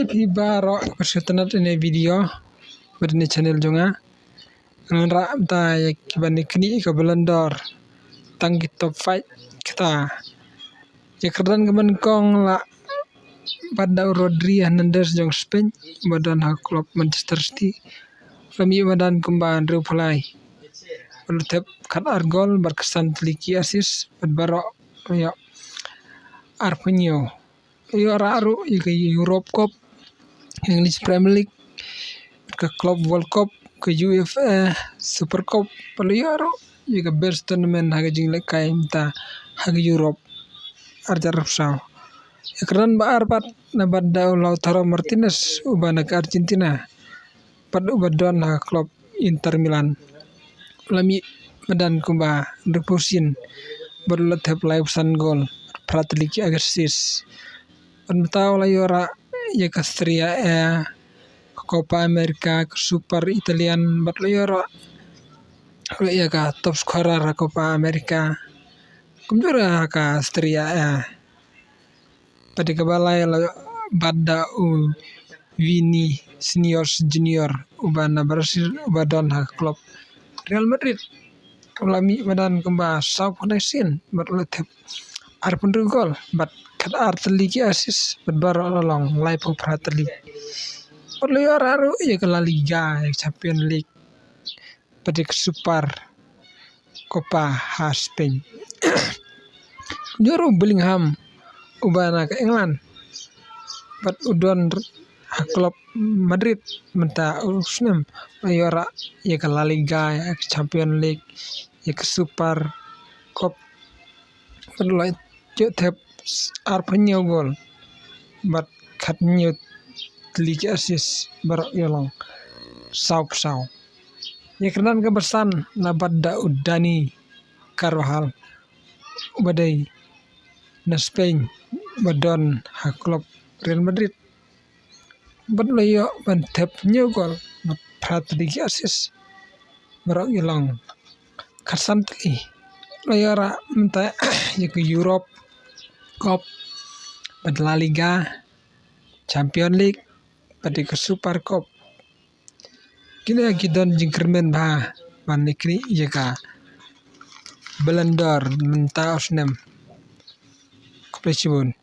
Baro persetanat ini video berdini channel jonga ngra ta ya kibani kini ka belendor tanggi top 5 kita ya kerdan kemen kong la pada Rodri Hernandez jong Spain badan ha klub Manchester City lami badan kemban reply tep kan argol berkesan teliki asis baro ya arpenyo yo raru ke Europe Cup English Premier League ke Club World Cup ke UEFA Super Cup paliaro ke best tournament haga jingle kai mta haga Europe arjar sao ekran ba arpat na badda Lautaro Martinez ubana ke Argentina pad ubadon ha klub Inter Milan lami badan kumba reposin berlat have live san gol pratliki agersis Antau la yora ya Castria Copa America Super Italian bat la yora ya ka top scorer Copa America kumjura ka Castria pada kebalai la badda Vini Seniors Junior ubana Brasil ubadon ha klub Real Madrid ulami badan kemba sau konesin bat la tep arpun gol bat arteli asis berbaro long live prateli perlu raru ya ke La Liga ya Champions League pada ke Super Copa Spain Juru Bellingham ubana ke England bat udon klub Madrid menta usnem yora ya ke La Liga ya ke Champions League ya ke Super Cup perlu tep arpenyo gol bat katnyo teliki asis barak yolong sau ya kenan kebersan na badda udani Carvajal badai na Spain badon ha klub Real Madrid bat layo bantep nyo gol bat prat teliki asis barak yolong karsan teli layara menta ya ke Europe Cup pada La Liga Champions League pada ke Super Cup kini don jingkermen bah manikri jika belendor menta osnem kepresibun